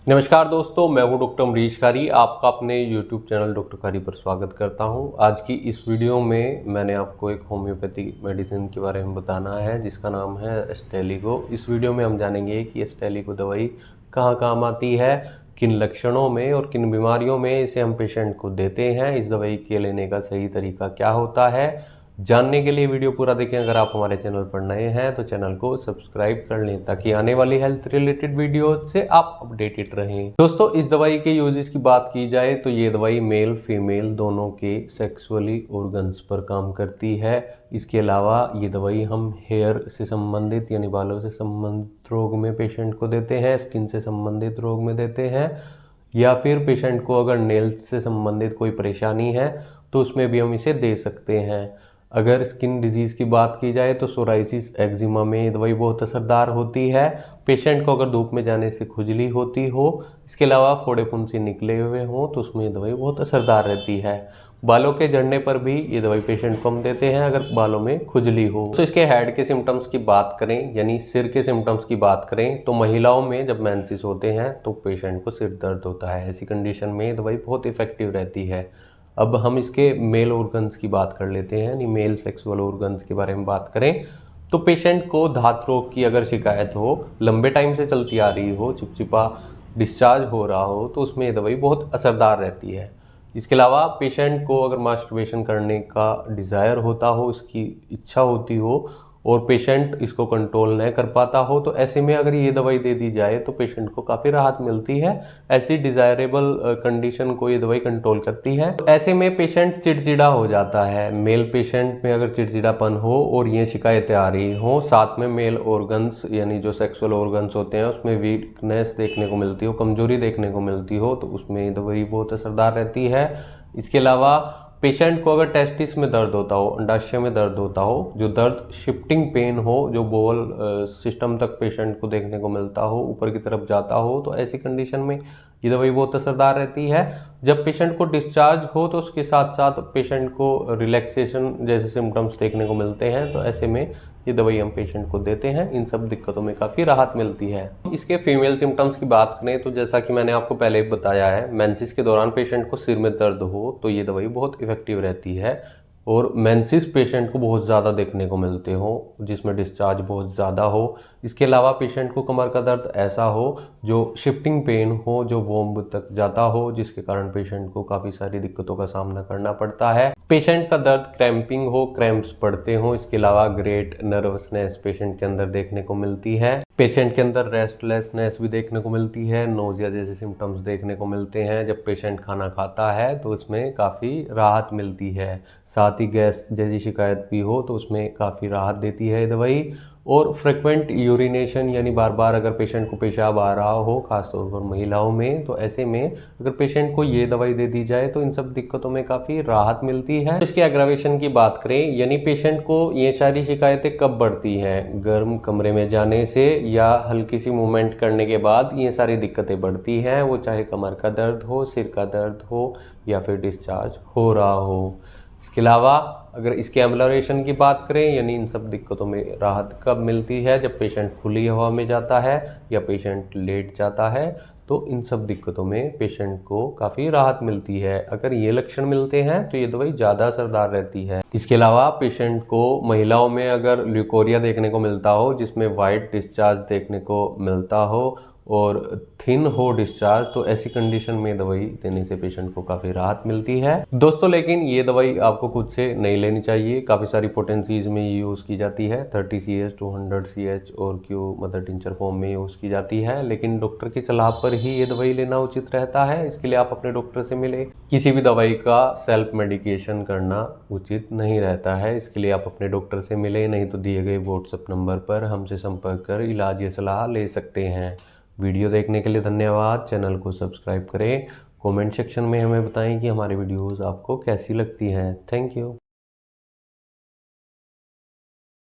नमस्कार दोस्तों, मैं हूं डॉक्टर अमरीश कारी। आपका अपने YouTube चैनल डॉक्टर कारी पर स्वागत करता हूं। आज की इस वीडियो में मैंने आपको एक होम्योपैथी मेडिसिन के बारे में बताना है जिसका नाम है एस्टेलिगो। इस वीडियो में हम जानेंगे कि एस्टेलिगो दवाई कहाँ काम आती है, किन लक्षणों में और किन बीमारियों में इसे हम पेशेंट को देते हैं, इस दवाई के लेने का सही तरीका क्या होता है। जानने के लिए वीडियो पूरा देखें। अगर आप हमारे चैनल पर नए हैं तो चैनल को सब्सक्राइब कर लें ताकि आने वाली हेल्थ रिलेटेड वीडियो से आप अपडेटेड रहें। दोस्तों, इस दवाई के यूजेस की बात की जाए तो ये दवाई मेल फीमेल दोनों के सेक्सुअली ऑर्गन्स पर काम करती है। इसके अलावा ये दवाई हम हेयर से संबंधित यानी बालों से संबंधित रोग में पेशेंट को देते हैं, स्किन से संबंधित रोग में देते हैं, या फिर पेशेंट को अगर नेल्स से संबंधित कोई परेशानी है तो उसमें भी हम इसे दे सकते हैं। अगर स्किन डिजीज़ की बात की जाए तो सोराइसिस एक्जिमा में ये दवाई बहुत असरदार होती है। पेशेंट को अगर धूप में जाने से खुजली होती हो, इसके अलावा फोड़े फुंसी निकले हुए हों तो उसमें ये दवाई बहुत असरदार रहती है। बालों के झड़ने पर भी ये दवाई पेशेंट को हम देते हैं अगर बालों में खुजली हो। तो इसके हेड के सिम्टम्स की बात करें यानी सिर के सिम्टम्स की बात करें तो महिलाओं में जब मेंसेस होते हैं तो पेशेंट को सिर दर्द होता है। ऐसी कंडीशन में ये दवाई बहुत इफेक्टिव रहती है। अब हम इसके मेल ऑर्गन्स की बात कर लेते हैं यानी मेल सेक्सुअल ऑर्गन्स के बारे में बात करें तो पेशेंट को धात रोग की अगर शिकायत हो, लंबे टाइम से चलती आ रही हो, चिपचिपा डिस्चार्ज हो रहा हो तो उसमें ये दवाई बहुत असरदार रहती है। इसके अलावा पेशेंट को अगर मास्टरबेशन करने का डिज़ायर होता हो, इसकी इच्छा होती हो और पेशेंट इसको कंट्रोल न कर पाता हो तो ऐसे में अगर ये दवाई दे दी जाए तो पेशेंट को काफ़ी राहत मिलती है। ऐसी डिज़ायरेबल कंडीशन को ये दवाई कंट्रोल करती है। तो ऐसे में पेशेंट चिड़चिड़ा हो जाता है। मेल पेशेंट में अगर चिड़चिड़ापन हो और ये शिकायतें आ रही हो, साथ में मेल ऑर्गन्स यानी जो सेक्सुअल ऑर्गन्स होते हैं उसमें वीकनेस देखने को मिलती हो, कमजोरी देखने को मिलती हो तो उसमें ये दवाई बहुत असरदार रहती है। इसके अलावा पेशेंट को अगर टेस्टिस में दर्द होता हो, अंडाशय में दर्द होता हो, जो दर्द शिफ्टिंग पेन हो, जो बोल सिस्टम तक पेशेंट को देखने को मिलता हो, ऊपर की तरफ जाता हो, तो ऐसी कंडीशन में ये दवाई बहुत असरदार रहती है। जब पेशेंट को डिस्चार्ज हो तो उसके साथ साथ पेशेंट को रिलैक्सेशन जैसे सिम्टम्स देखने को मिलते हैं तो ऐसे में ये दवाई हम पेशेंट को देते हैं। इन सब दिक्कतों में काफ़ी राहत मिलती है। इसके फीमेल सिम्टम्स की बात करें तो जैसा कि मैंने आपको पहले ही बताया है, मेंसेस के दौरान पेशेंट को सिर में दर्द हो तो ये दवाई बहुत इफेक्टिव रहती है। और मेंसेस पेशेंट को बहुत ज़्यादा देखने को मिलते हो जिसमें डिस्चार्ज बहुत ज़्यादा हो। इसके अलावा पेशेंट को कमर का दर्द ऐसा हो जो शिफ्टिंग पेन हो, जो वोम्ब तक जाता हो, जिसके कारण पेशेंट को काफ़ी सारी दिक्कतों का सामना करना पड़ता है। पेशेंट का दर्द क्रैम्पिंग हो, क्रैम्प्स पड़ते हो, इसके अलावा ग्रेट नर्वसनेस पेशेंट के अंदर देखने को मिलती है। पेशेंट के अंदर रेस्टलेसनेस भी देखने को मिलती है, नोजिया जैसे सिम्टम्स देखने को मिलते हैं। जब पेशेंट खाना खाता है तो उसमें काफ़ी राहत मिलती है। साथ ही गैस जैसी शिकायत भी हो तो उसमें काफ़ी राहत देती है ये दवाई। और फ्रिक्वेंट यूरिनेशन यानी बार बार अगर पेशेंट को पेशाब आ रहा हो, खासतौर पर महिलाओं में, तो ऐसे में अगर पेशेंट को ये दवाई दे दी जाए तो इन सब दिक्कतों में काफ़ी राहत मिलती है। इसके एग्रावेशन की बात करें यानी पेशेंट को ये सारी शिकायतें कब बढ़ती हैं, गर्म कमरे में जाने से या हल्की सी मूवमेंट करने के बाद ये सारी दिक्कतें बढ़ती हैं। वो चाहे कमर का दर्द हो, सिर का दर्द हो या फिर डिस्चार्ज हो रहा हो। इसके अलावा अगर इसके एम्बुलेशन की बात करें यानी इन सब दिक्कतों में राहत कब मिलती है, जब पेशेंट खुली हवा में जाता है या पेशेंट लेट जाता है तो इन सब दिक्कतों में पेशेंट को काफ़ी राहत मिलती है। अगर ये लक्षण मिलते हैं तो ये दवाई ज़्यादा असरदार रहती है। इसके अलावा पेशेंट को महिलाओं में अगर ल्यूकोरिया देखने को मिलता हो जिसमें वाइट डिस्चार्ज देखने को मिलता हो और थिन हो डिस्चार्ज, तो ऐसी कंडीशन में दवाई देने से पेशेंट को काफ़ी राहत मिलती है। दोस्तों, लेकिन ये दवाई आपको खुद से नहीं लेनी चाहिए। काफ़ी सारी पोटेंसीज में ये यूज़ की जाती है, 30 CH 200 CH और क्यू मदर टिंचर फॉर्म में यूज़ की जाती है। लेकिन डॉक्टर की सलाह पर ही ये दवाई लेना उचित रहता है। इसके लिए आप अपने डॉक्टर से मिले। किसी भी दवाई का सेल्फ मेडिकेशन करना उचित नहीं रहता है। इसके लिए आप अपने डॉक्टर से मिले, नहीं तो दिए गए व्हाट्सएप नंबर पर हमसे संपर्क कर इलाज या सलाह ले सकते हैं। वीडियो देखने के लिए धन्यवाद। चैनल को सब्सक्राइब करें। कमेंट सेक्शन में हमें बताएं कि हमारी वीडियोस आपको कैसी लगती हैं। Thank you.